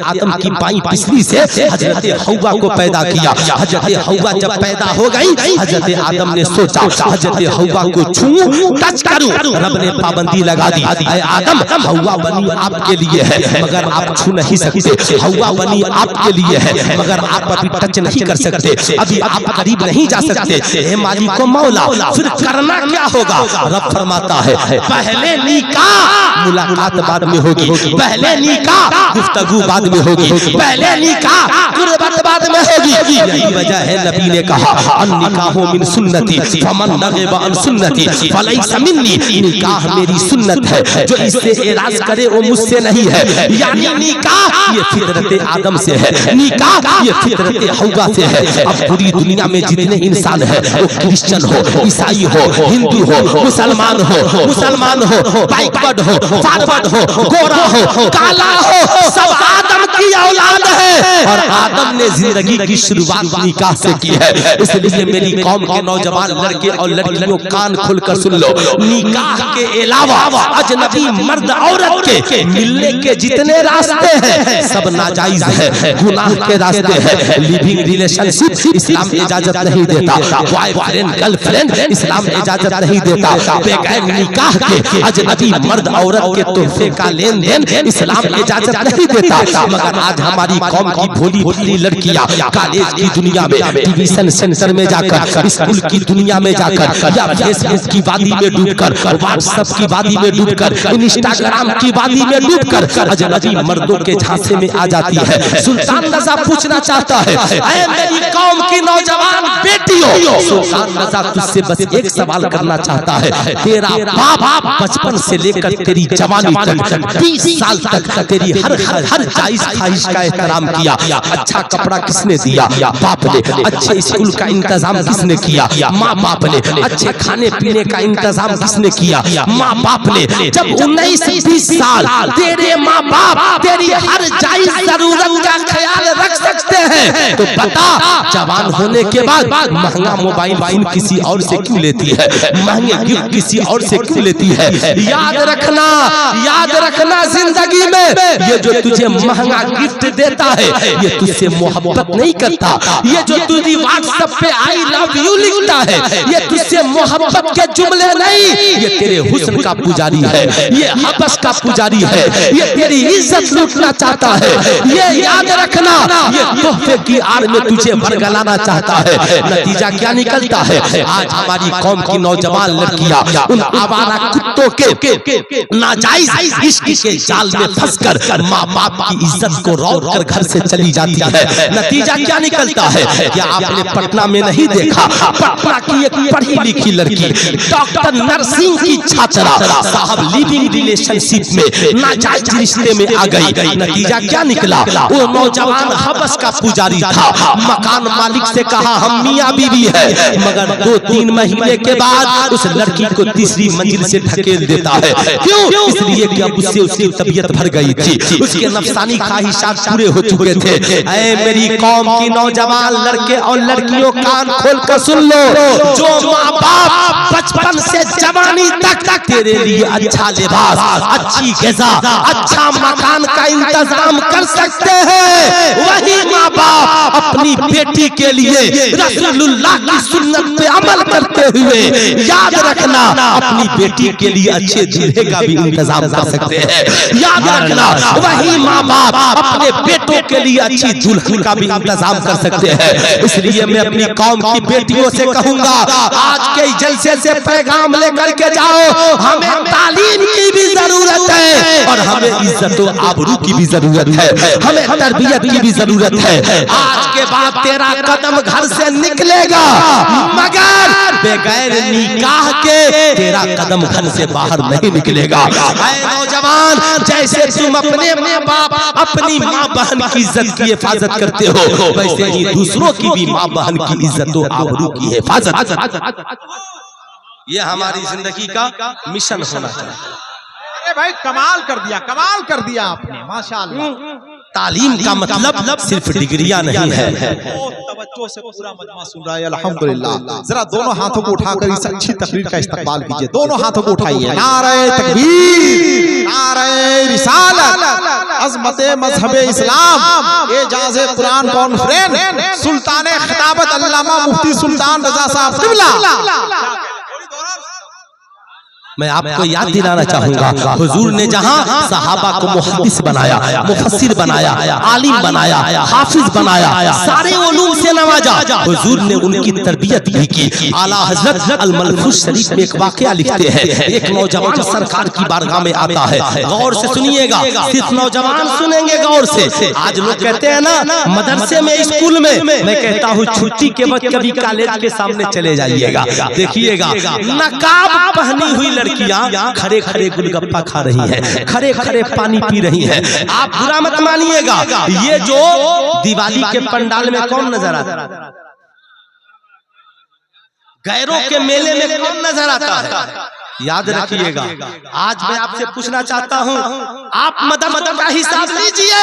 आदम की बाई पिछली से हजरत हव्वा को पैदा किया। हजरत हव्वा जब पैदा हो गई, हजरत आदम ने सोचा हजरत हव्वा को छूऊं, टच करूं। रब ने पाबंदी लगा दी, आदम हव्वा बनी आपके लिए है मगर आप छू नहीं सकते। हव्वा बनी आपके लिए है मगर आप अभी टच नहीं कर सकते, अभी आप करीब नहीं जा सकते। हे मालिक को मौला, फिर करना क्या होगा? रब फरमाता है पहले निकाह मुलाकात बाद में होगी, पहले निकाह गुफ्तगू बाद में होगी, पहले निकाह कुर्बत बाद में होगी। यही वजह है नबी ने कहा अन्निकाहु मिन सुन्नती फमन रग़िब अन सुन्नती फलैसा मिन्नी। निकाह मेरी सुन्नत है, जो इससे एराज करे वो मुझसे नहीं है। यानी निकाह ये फितरत आदम से है, निकाह ये फितरत हव्वा से है। अब पूरी दुनिया में जितने इंसान है, वो क्रिश्चियन हो, ईसाई हो, हिंदू हो, मुसलमान हो, बैकवर्ड हो, फॉरवर्ड हो, गोरा हो, काला हो, सब आदम की औलाद है और आदम ने जिंदगी की शुरुआत निकाह से की है। इसलिए मेरी कौम के नौजवान लड़के और लड़कियों कान खोलकर सुन लो, निकाह के अलावा अजनबी मर्द औरत के मिलने के जितने रास्ते हैं सब नाजायज है, गुनाह के रास्ते हैं। लिविंग रिलेशनशिप इस्लाम इजाजत नहीं देता, बॉयफ्रेंड गर्लफ्रेंड इस्लाम इजाजत नहीं देता। बगैर निकाह के अजनबी मर्द औरत के तोहफे का लेन देन इस्लाम इजाजत नहीं देता। मगर आज हमारी कौम की भोली भाली लड़कियां कॉलेज की दुनिया में, ट्यूशन सेंटर में जाकर, स्कूल की दुनिया में जाकर, या फेसबुक की वादी में डूबकर, व्हाट्सएप की वादी में डूबकर, इंस्टाग्राम की वादी में डूबकर अजनबी मर्दों के झांसे में आ जाती है। सुल्तान रज़ा पूछना चाहता है, ऐ मेरी कौम की नौजवान बेटियों, सुल्तान रज़ा तुझसे बस एक सवाल करना चाहता है। तेरा बाप बचपन से लेकर तेरी जवानी तक 20 साल तक तेरी हर जायज ख्वाहिश का एहतराम किया। अच्छा कपड़ा किसने दिया? बाप ने। अच्छे स्कूल का इंतजाम किसने किया? माँ बाप ने। अच्छे खाने पीने का इंतजाम किसने किया? माँ बाप ने। जब 19-20 साल तेरे माँ बाप तेरी हर जायज जरूरत का ख्याल रख सकते हैं, तो बता जवान होने के बाद महंगा मोबाइल फोन किसी और से क्यों लेती है? महंगे गिफ्ट किसी और से क्यों लेती है? याद रखना जिंदगी में ये जो तुझे महंगा गिफ्ट देता है ये तुझसे मोहब्बत नहीं करता। ये जो तुझे व्हाट्सएप पे आई लव यू लिखता है ये तुझसे मोहब्बत के जुमले नहीं, ये तेरे हुस्न का पुजारी है, ये हबस का पुजारी है, ये तेरी इज्जत लूटना चाहता है। ये याद रखना, ये तोहफे की आड़ में तुझे बरगलाना चाहता है। नतीजा क्या निकलता है? आज हमारी कौम की नौजवान लड़कियां उन आवारा कुत्तों के नाजायज इश्क के जाल में फंसकर माँ बाप की इज्जत को रौंद कर घर से चली जाती है। नतीजा क्या निकलता है? क्या आपने पटना में नहीं देखा? पटना की एक पढ़ी लिखी लड़की डॉक्टर नर्सिंग की छात्रा साहब लिविंग रिलेशनशिप में नाजायज रिश्ते में आ गई। नतीजा क्या निकला? वो नौजवान हबस का पुजारी था, मकान मालिक से कहा हम मियाँ बीवी है, मगर 2-3 महीने के बाद उस लड़की को तीसरी मंजिल से ढकेल देता है। क्यों? इसलिए कि अब उससे उसकी तबीयत भर गई थी, उसके नफसानी ख्वाहिशात पूरे हो चुके थे। ऐ मेरी कौम की नौजवान लड़के और लड़कियों कान खोल कर सुन लो, जो माँ बाप बचपन से जवानी तक तेरे लिए अच्छा लिबास, अच्छी ग़िज़ा, अच्छा मकान का इंतजाम कर सकते हैं, वही माँ बाप अपनी बेटी के लिए रसूलुल्लाह की सुन्नत पे अमल करते हुए याद रखना अपनी बेटी के लिए अच्छे दूल्हे का भी इंतजाम कर सकते हैं। याद रखना वही माँ बाप अपने बेटों के लिए अच्छी दुल्हन का भी इंतजाम कर सकते हैं। इसलिए मैं अपनी कौम की बेटियों से कहूंगा, आज के जलसे से पैगाम लेकर के जाओ, हमें तालीम की भी जरूरत है और हमें इज्जत व आबरू की भी जरूरत है, हमें तरबियत की भी जरूरत है। आज के बाद तेरा कदम घर से निकलेगा मगर बगैर निकाह के तेरा कदम घर से बाहर नहीं निकलेगा। नौजवान, जैसे तुम अपने माँ बाप अपनी माँ बहन की इज्जत की हिफाजत करते हो, वैसे ही दूसरों की भी माँ बहन की इज्जत व आबरू की हिफाजत। ये हमारी जिंदगी का मिशन होना चाहिए। अरे भाई कमाल कर दिया आपने, माशाअल्लाह। तालीम का मतलब सिर्फ डिग्रियां नहीं है। तवज्जो से पूरा मजमा सुन रहा है अल्हम्दुलिल्लाह। जरा दोनों हाथों को उठाकर इस अच्छी तकरीर का इस्तकबाल कीजिए। दोनों हाथों को उठाइए। नारे तकबीर, नारे रिसालत, अज़मते मज़हबे इस्लाम, एजाज़े कुरान कॉन्फ्रेंस, सुल्ताने खिताबत अल्लामा मुफ्ती सुल्तान रज़ा साहब क़िबला। मैं आपको याद दिलाना चाहूंगा, हुजूर ने जहां सहाबा को मुहद्दिस बनाया, मुफस्सिर बनाया, आलिम बनाया, हाफिज बनाया, सारे उलूम से नवाजा, हुजूर ने उनकी तरबियत भी की। आला हजरत अल मलफूज शरीफ में एक वाकया लिखते हैं। एक नौजवान सरकार की बारगाह में आता है। गौर से सुनिएगा, सिर्फ नौजवान सुनेंगे गौर से। आज लोग कहते हैं ना मदरसे में, स्कूल में, मैं कहता हूँ छुट्टी के वक्त कभी कॉलेज के सामने चले जाइएगा, देखिएगा नकाब पहनी हुई लड़कियां खड़े खड़े गुलगप्पा खा रही हैं, खड़े खड़े पानी पी रही हैं। आप बुरा मत मानिएगा, ये जो दिवाली के पंडाल में कौन नजर आता है, गैरों के मेले में कौन नजर आता है, याद रखिएगा। आज मैं आपसे पूछना चाहता हूँ, आप मदद का हिसाब लीजिए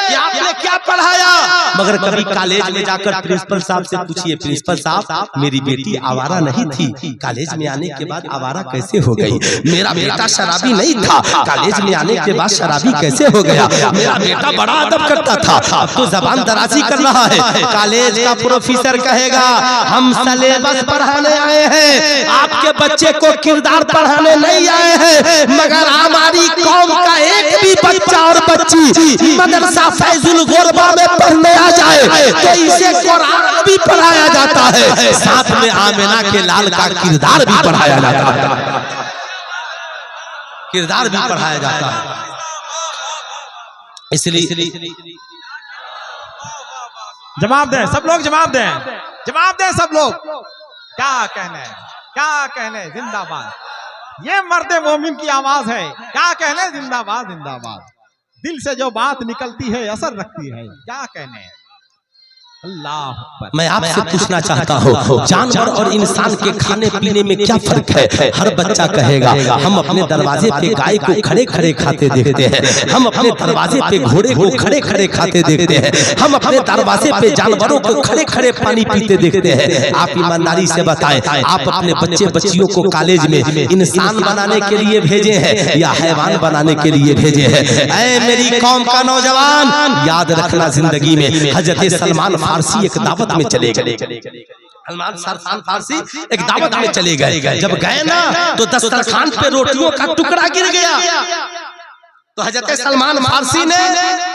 कि आपने क्या पढ़ाया। मगर कभी कॉलेज में जाकर प्रिंसिपल साहब से पूछिए, प्रिंसिपल साहब मेरी बेटी आवारा नहीं थी, कॉलेज में आने के बाद आवारा कैसे हो गई? मेरा बेटा शराबी नहीं था, कॉलेज में आने के बाद शराबी कैसे हो गया? मेरा बेटा बड़ा अदब करता था, अब तो जबान दराजी कर रहा है। कॉलेज का प्रोफेसर कहेगा हम सिलेबस पढ़ाने आए हैं, आपके बच्चे को किरदार पढ़ाने नहीं आए हैं। मगर हमारी कौम का एक भी बच्चा और बच्ची मदरसा फैजुल गुरबा में पढ़ने आ जाए तो इसे कुरान भी पढ़ाया जाता है, साथ में आमिना के लाल का किरदार भी पढ़ाया जाता है, किरदार भी पढ़ाया जाता है। इसलिए जवाब दें सब लोग, जवाब दें, जवाब दें सब लोग। क्या कहने, क्या कहने, जिंदाबाद। ये मर्द मोमिन की आवाज है। क्या कहने, जिंदाबाद जिंदाबाद। दिल से जो बात निकलती है असर रखती है। क्या कहने, अल्लाह। मैं आपसे पूछना चाहता हूँ, जानवर और इंसान के खाने पीने में क्या फर्क है? हर बच्चा कहेगा हम अपने दरवाजे पे गाय को खड़े खड़े खाते देखते हैं, हम अपने दरवाजे पे घोड़े को खड़े खड़े खाते देखते हैं, हम अपने दरवाजे पे जानवरों को खड़े खड़े पानी पीते देखते हैं। आप ईमानदारी से बताएं, आप अपने बच्चे बच्चियों को कॉलेज में इंसान बनाने के लिए भेजे हैं या हैवान बनाने के लिए भेजे हैं? ऐ मेरी कौम का नौजवान, याद रखना जिंदगी में हजरत सलमान फारसी एक दावत में चले गए। सलमान फारसी एक दावत में चले गए। जब गए ना तो दस्तरखान पे रोटियों का टुकड़ा गिर गया। तो हजरत सलमान फारसी ने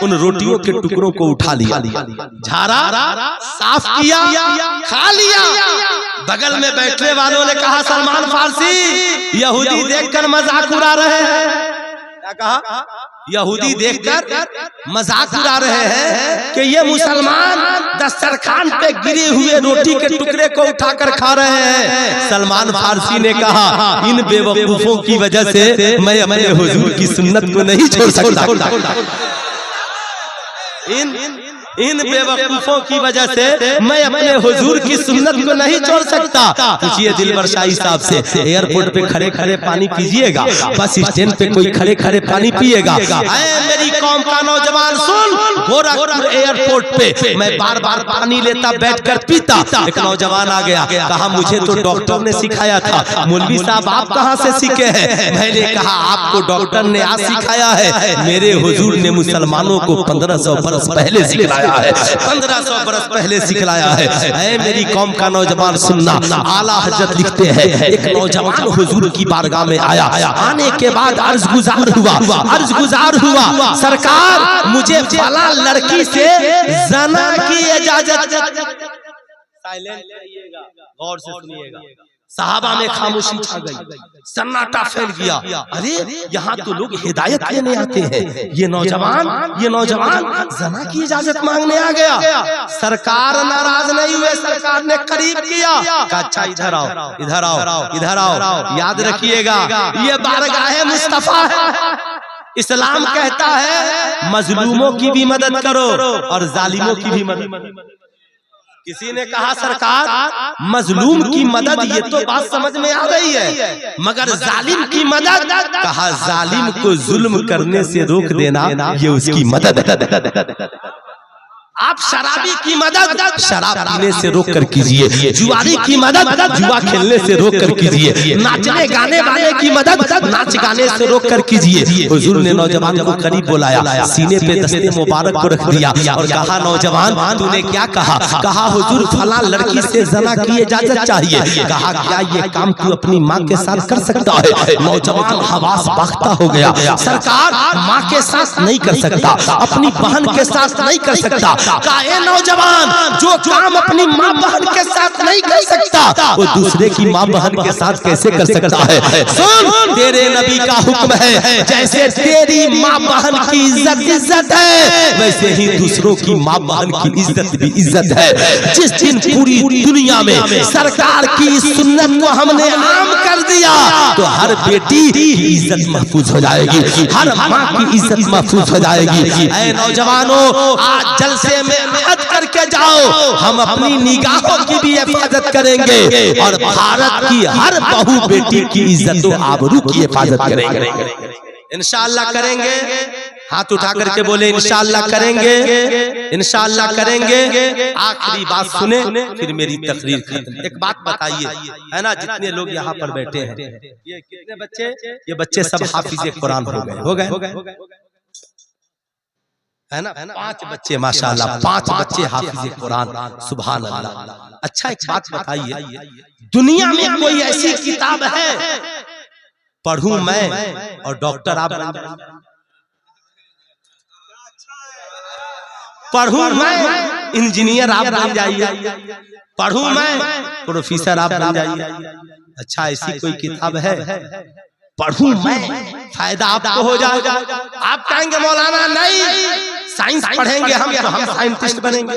उन रोटियों के टुकड़ों को उठा लिया, झाड़ा, साफ किया, खा लिया। बगल में बैठने वालों ने कहा सलमान फारसी यहूदी देखकर मजाक उड़ा रहे हैं। क्या कहा? यहूदी देखकर मजाक उड़ा रहे हैं कि ये मुसलमान दस्तरखान पे गिरे हुए रोटी के टुकड़े को उठाकर खा रहे हैं। सलमान फारसी ने कहा इन बेवकूफों की वजह से मैं अपने हुजूर की सुन्नत को नहीं छोड़ सकता। इन बेवकूफों की वजह से मैं अपने हुजूर की सुन्नत को नहीं छोड़ सकता। पूछिए दिलबर शाही साहब से, एयरपोर्ट पे खड़े खड़े पानी पीजिएगा, बस स्टैंड पे कोई खड़े खड़े पानी पिएगा? मेरी कौम का नौजवान सुन, गोरखपुर एयरपोर्ट पे मैं बार बार पानी लेता, बैठकर पीता। एक नौजवान आ गया, कहा मुझे तो डॉक्टर ने सिखाया था। मौलवी साहब आप कहाँ से सीखे हैं? मैंने कहा आपको डॉक्टर ने आज सिखाया है, मेरे हुजूर ने मुसलमानों को 1500 बरस पहले सिखाया है, 1500 बरस पहले सिखलाया है। ऐ मेरी कौम का नौजवान सुनना, आला हजरत लिखते हैं एक नौजवान हुजूर की बारगाह में आया। आने के बाद अर्ज गुजार हुआ, सरकार मुझे फला लड़की से जना की इजाजत। साइलेंट रहिएगा, गौर से सुनिएगा। सहाबा में खामोशी छा गई, सन्नाटा फैल गया। अरे यहाँ तो लोग हिदायत लेने आते हैं, ये नौजवान जना की इजाजत मांगने आ गया। सरकार नाराज नहीं हुए, सरकार ने करीब किया, कहा अच्छा इधर आओ। याद रखिएगा ये बारगाह मुस्तफा है। इस्लाम कहता है मजलूमों की भी मदद करो और जालिमों की भी मदद। किसी ने कहा सरकार मजलूम की मदद, ये तो बात समझ में आ रही है, मगर जालिम की मदद, कहा जालिम को जुल्म करने से रोक देना ये उसकी मदद। आप शराबी की मदद शराब पीने से रोक कर कीजिए, जुआरी की मदद जुआ खेलने से रोक कर कीजिए, नाचने गाने वाले की मदद नाच गाने से रोक कर कीजिए। हुजूर ने नौजवान को करीब बुलाया, सीने पे दस्ते मुबारक को रख दिया और कहा नौजवान तूने क्या कहा? कहा हुजूर फला लड़की से जना की इजाजत चाहिए। कहा क्या ये काम तू अपनी माँ के साथ कर सकता है? नौजवान हवास बाख्ता हो गया, सरकार माँ के साथ नहीं कर सकता, अपनी बहन के साथ नहीं कर सकता। काहे नौजवान जो काम अपनी माँ बहन के साथ नहीं कर सकता वो दूसरे की माँ बहन के साथ कैसे कर सकता है? सुन तेरे नबी का हुक्म है, जैसे तेरी माँ बहन की इज्जत है वैसे ही दूसरों की माँ बहन की इज्जत भी इज्जत है। जिस दिन पूरी दुनिया में सरकार की सुन्नत को हमने आम कर दिया तो हर बेटी की इज्जत महफूज हो जाएगी, हर माँ की इज्जत महफूज हो जाएगी। ऐ नौजवानों आज जलसे में मेहनत करके जाओ, हम अपनी निगाहों की भी हिफाजत करेंगे और भारत की हर बहू बेटी की इज्जत और आबरू की हिफाजत करेंगे। इंशाअल्लाह करेंगे। हाथ उठा करके बोले इंशाअल्लाह करेंगे, इंशाअल्लाह करेंगे। आखिरी बात सुने फिर मेरी तकरीर खत्म। एक बात बताइए, है ना, जितने लोग यहाँ पर बैठे हैं ये कितने बच्चे? ये बच्चे सब हाफिज कुरान हो गए है ना? 5 बच्चे माशाअल्लाह, 5 बच्चे हाफिज कुरान, सुभान अल्लाह। अच्छा एक बात बताइए, दुनिया में कोई ऐसी किताब है पढ़ूं मैं और डॉक्टर आप बन जाइए? पढ़ूं मैं इंजीनियर आप बन जाइए? पढ़ूं मैं प्रोफेसर आप बन जाइए? अच्छा ऐसी कोई किताब है पढ़ूं मैं फायदा आपको हो जाएगा? आप कहेंगे मौलाना नहीं, साइंस पढ़ेंगे हम तो हम साइंटिस्ट बनेंगे,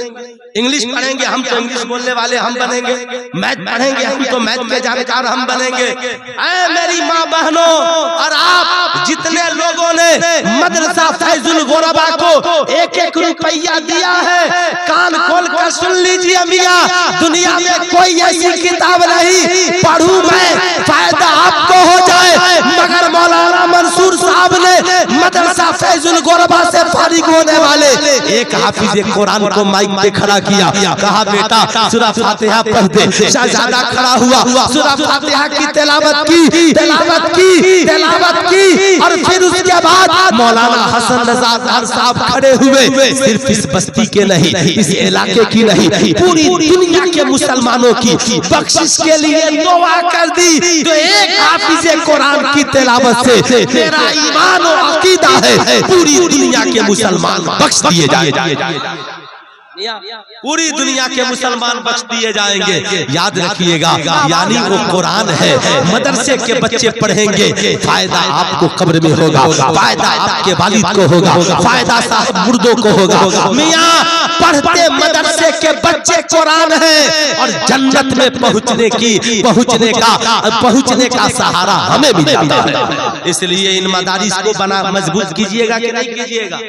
इंग्लिश पढ़ेंगे हम तो इंग्लिश बोलने वाले हम बनेंगे, मैथ पढ़ेंगे हम तो मैथ के जानकार हम बनेंगे। ऐ मेरी माँ बहनों और आप जितने लोगों ने मदरसा फैजुल गोरबा को 1-1 रुपया दिया है, कान खोल कर सुन लीजिए मियाँ, दुनिया में कोई ऐसी किताब नहीं पढ़ूं मैं फायदा आपको हो जाए, मगर मौलाना मंसूर साहब ने मदरसा फैजुल गोरबा से फारिग होने वाले एक हाफिज कुरान को माइक पे खड़ा किया, कहा बेटा सूरह फातिहा पढ़ दे। शहजादा खड़ा हुआ, सूरह फातिहा की तिलावत की और फिर उसके बाद मौलाना हसन रजा अजहर साहब खड़े हुए। सिर्फ इस बस्ती के नहीं, इस इलाके की नहीं, पूरी दुनिया के मुसलमानों की बख्शिश के लिए दुआ कर दी। तो एक हाफिज कुरान की तिलावत से मेरा ईमान और अकीदा है पूरी दुनिया के मुसलमान बख्श दिए जाएंगे, पूरी दुनिया के मुसलमान बख्श दिए जाएंगे। याद रखिएगा, यानी वो कुरान है, मदरसे के बच्चे पढ़ेंगे, फायदा आपको कब्र में होगा, फायदा आपके वालिद को होगा, फायदा साहब मुर्दों को होगा। मियाँ पढ़ते मदरसे के बच्चे कुरान है और जन्नत में पहुंचने का सहारा हमें मिल जाता है। इसलिए इन मदारिस को बना मजबूत कीजिएगा कि नहीं कीजिएगा?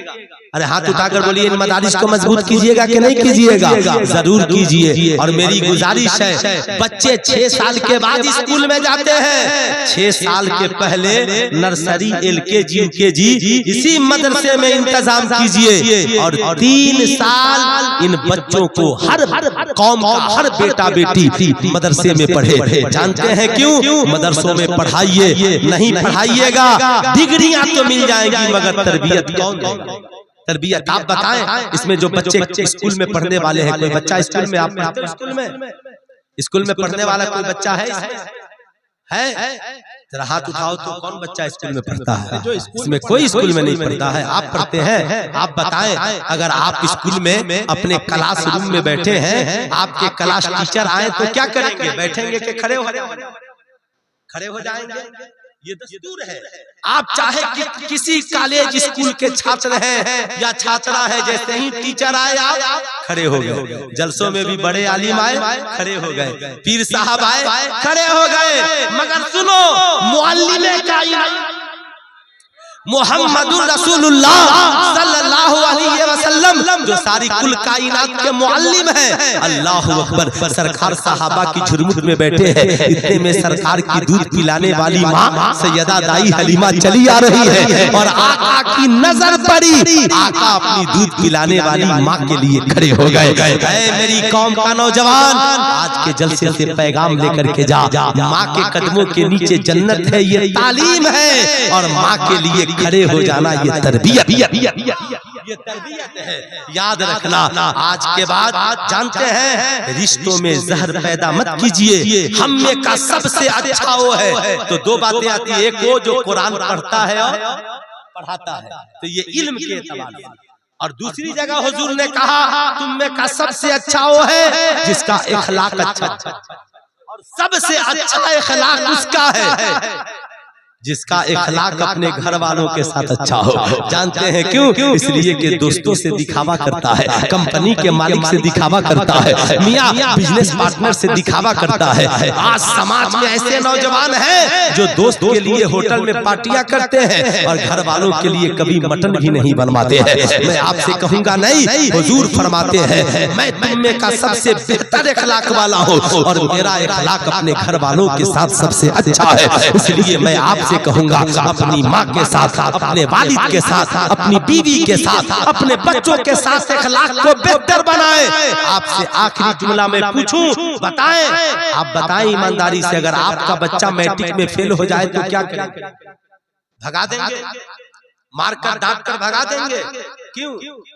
अरे हाथ उठाकर बोलिए इन मदारिस को मजबूत कीजिएगा कि नहीं कीजिएगा? जरूर कीजिए। और मेरी गुजारिश है, बच्चे 6 साल के बाद स्कूल में जाते हैं, 6 साल के पहले नर्सरी LKG UKG इसी मदरसे में इंतजाम कीजिए और 3 साल इन बच्चों को हर कौम का हर बेटा बेटी मदरसे में पढ़े। जानते हैं क्यों? मदरसों में पढ़ाइए, नहीं पढ़ाइएगा डिग्रियां तो मिल जाएंगी मगर तरबियत कौन देगा? तरबियत आप बताएं। इसमें जो बच्चे स्कूल में पढ़ने वाले हैं, कोई बच्चा स्कूल में आप पढ़ते स्कूल में पढ़ने वाला कोई बच्चा है? जरा हाथ उठाओ तो कौन बच्चा स्कूल में पढ़ता है? इसमें कोई स्कूल में नहीं पढ़ता है। आप पढ़ते हैं? आप बताएं, अगर आप स्कूल में अपने क्लास रूम में बैठे हैं, आपके क्लास टीचर आए तो क्या करेंगे? बैठेंगे कि खड़े हो जाएंगे? ये दस्तूर है। आप चाहे कि किसी कॉलेज स्कूल के छात्र हैं या छात्रा है, जैसे ही टीचर आए आप खड़े हो गए। जलसों में भी बड़े आलिम आए खड़े हो गए, पीर साहब आए खड़े हो गए। मगर सुनो, मुअल्लिमे कायनात मुहम्मदुर रसूलुल्लाह सल्लल्लाहु अलैहि वसल्लम जो सारी कुल कायनात के मुअल्लिम हैं। अल्लाहु अकबर। सरकार सहाबा की झुरमुट में बैठे हैं, इतने में सरकार की दूध पिलाने वाली माँ सैयदा दाई हलीमा चली आ रही है और आका की नजर पड़ी। आका अपनी दूध पिलाने वाली माँ के लिए खड़े हो गए। ऐ मेरी कौम का नौजवान, आज के जलसे से पैगाम लेकर के जा, माँ के कदमों के नीचे जन्नत है, ये तालीम है। और माँ के लिए खड़े हो जाना ये तरबियत है। याद रखना, आज के बाद जानते हैं रिश्तों में जहर पैदा मत कीजिए। हम में का सबसे अच्छा वो है तो दो बातें आती है, एक वो जो कुरान पढ़ता है और पढ़ाता है, तो ये इल्म के एतबार से। और दूसरी जगह हुजूर ने कहा तुम में का सबसे अच्छा वो है जिसका इखलाक अच्छा, और सबसे अच्छा इखलाक उसका है जिसका इखलाक अपने घर वालों के साथ अच्छा हो। जानते हैं क्यों? इसलिए कि दोस्तों से दिखावा करता है, कंपनी के मालिक से दिखावा करता है, मियां बिजनेस पार्टनर से दिखावा करता है। आज समाज में ऐसे नौजवान हैं जो दोस्त के लिए होटल में पार्टियां करते हैं और घर वालों के लिए कभी मटन भी नहीं बनवाते हैं। मैं आपसे कहूंगा नहीं, हुजूर फरमाते हैं मैं तुम में का सबसे बेहतर इखलाक वाला हूँ और मेरा इखलाक अपने घर वालों के साथ सबसे अच्छा है। इसलिए मैं आप से कहूंगा अपनी माँ के साथ, अपने वालिद के साथ, अपनी बीवी के साथ, अपने बच्चों के साथ इखलाक को बेहतर बनाएं। आपसे आखिरी जुमला में पूछूं, बताएं, आप बताएं ईमानदारी से, अगर आपका बच्चा मैट्रिक में फेल हो जाए तो क्या करेंगे? भगा देंगे? मार कर डांट कर भगा देंगे? क्यों?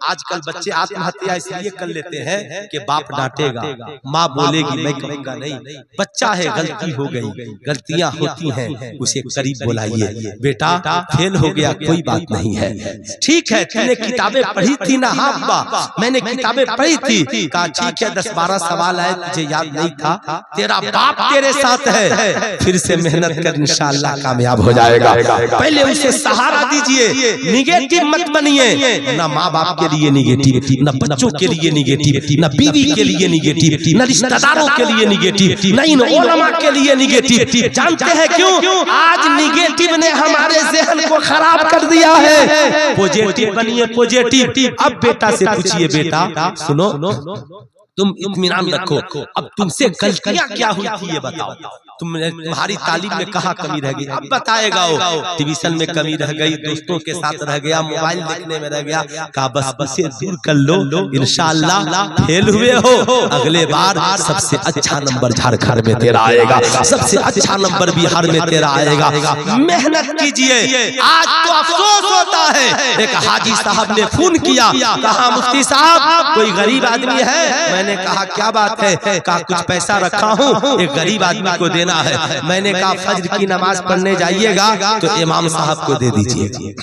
आजकल बच्चे आत्महत्या इसलिए कर लेते हैं कि बाप डांटेगा, माँ बोलेगी, मैं कहूँगा नहीं। बच्चा है, गलती हो गई, गलतियां होती हैं, उसे करीब बुलाइए, बेटा फेल हो गया कोई बात नहीं है, ठीक है तूने किताबें पढ़ी थी ना? हाँ अब्बा मैंने किताबें पढ़ी थी। कहा ठीक है 10-12 सवाल आए तुझे याद नहीं था, तेरा बाप तेरे साथ है, फिर से मेहनत कर इंशाअल्लाह कामयाब हो जाएगा। पहले उसे सहारा दीजिए, निगेटिव मत बनिए। न माँ बाप के लिए निगेटिव, न बच्चों के लिए निगेटिव, न बीवी के लिए निगेटिव, न रिश्तेदारों के लिए निगेटिव, न इन उलमा के लिए निगेटिव। जानते हैं क्यों? आज निगेटिव ने हमारे ज़हन को खराब कर दिया है। पॉजिटिव बनिए, पॉजिटिव। अब बेटा से पूछिए, बेटा सुनो, तुम इत्मीनान रखो, अब तुमसे गलतियां क्या हुई थी ये बताओ। तुम्हारी तालीम में कहाँ कमी रह गई? अब बताएगा वो, ट्यूशन में कमी रह गई, दोस्तों के साथ रह गया, मोबाइल देखने में रह गया। कहा बस इसे दूर कर लो, इंशाअल्लाह फेल हुए हो, अगले बार सबसे अच्छा नंबर झारखंड में तेरा आएगा, सबसे अच्छा नंबर बिहार में तेरा आएगा। मेहनत कीजिए। आज तो अफसोस होता है, एक हाजी साहब ने फोन किया, कहा मुफ्ती साहब कोई गरीब आदमी है? मैंने कहा क्या बात है? कहा कुछ पैसा रखा हूँ, एक गरीब आदमी को देना है। मैंने कहा फज्र की नमाज पढ़ने जाइएगा तो इमाम साहब को दे दीजिए,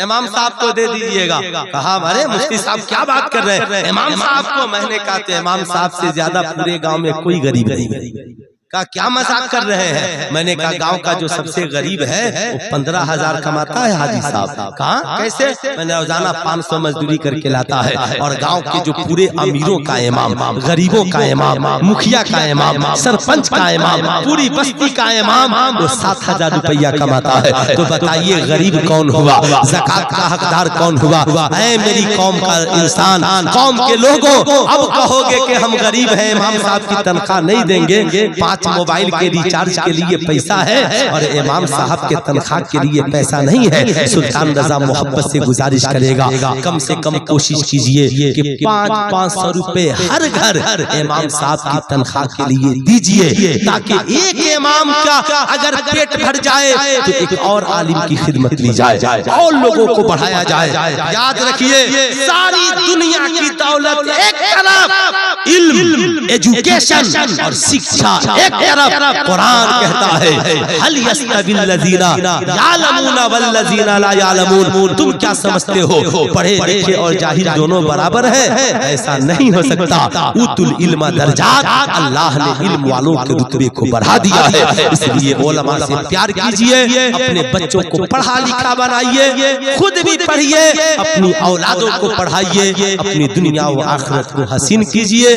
इमाम साहब को दे दीजिएगा। कहा अरे मुफ्ती साहब क्या बात कर रहे हैं, इमाम साहब को? मैंने कहा तो इमाम साहब से ज्यादा पूरे गांव में कोई गरीब नहीं। कहा क्या मजाक कर रहे हैं? मैंने कहा गांव का जो सबसे गरीब है वो 15,000 कमाता है हाजी साहब। कहा कैसे? मैंने रोजाना 500 मजदूरी करके लाता है और गांव के जो पूरे अमीरों का इमाम, गरीबों का इमाम, मुखिया का इमाम, सरपंच का इमाम, पूरी बस्ती का इमाम वो 7,000 रुपया कमाता है। तो बताइए गरीब कौन हुआ? ज़कात का हकदार कौन हुआ? ऐ मेरी कौम का इंसान, कौम के लोगों, अब कहोगे कि हम गरीब हैं, इमाम साहब की तनख्वाह नहीं देंगे, 5 मोबाइल के रिचार्ज के लिए पैसा है और इमाम साहब के तनख्वाह के लिए पैसा नहीं है। सुल्तान रजा मोहब्बत से गुजारिश करेगा, कम से कम कोशिश कीजिए कि 500 रुपए हर घर इमाम साहब की तनख्वाह के लिए दीजिए, ताकि एक इमाम का अगर पेट भर जाए तो एक और आलिम की खिदमत ली जाए और लोगों को बढ़ाया जाए। याद रखिए सारी दुनिया की दौलत एक तरफ, इल्म, एजुकेशन और शिक्षा एक तरफ। कुरान कहता है हल यस्तविल लज़ीना यालमूना वल लज़ीना ला यालमून। तुम क्या समझते हो पढ़े लिखे और जाहिल दोनों बराबर है? ऐसा नहीं हो सकता। उतुल इल्म दर्जात, अल्लाह ने इल्म वालों के रुतबे को बढ़ा दिया है। इसलिए उलमा से प्यार कीजिए, अपने बच्चों को पढ़ा लिखा बनाइए, खुद भी पढ़िए, अपनी औलादों को पढ़ाइए, अपनी दुनिया व आखिरत को हसीन कीजिए।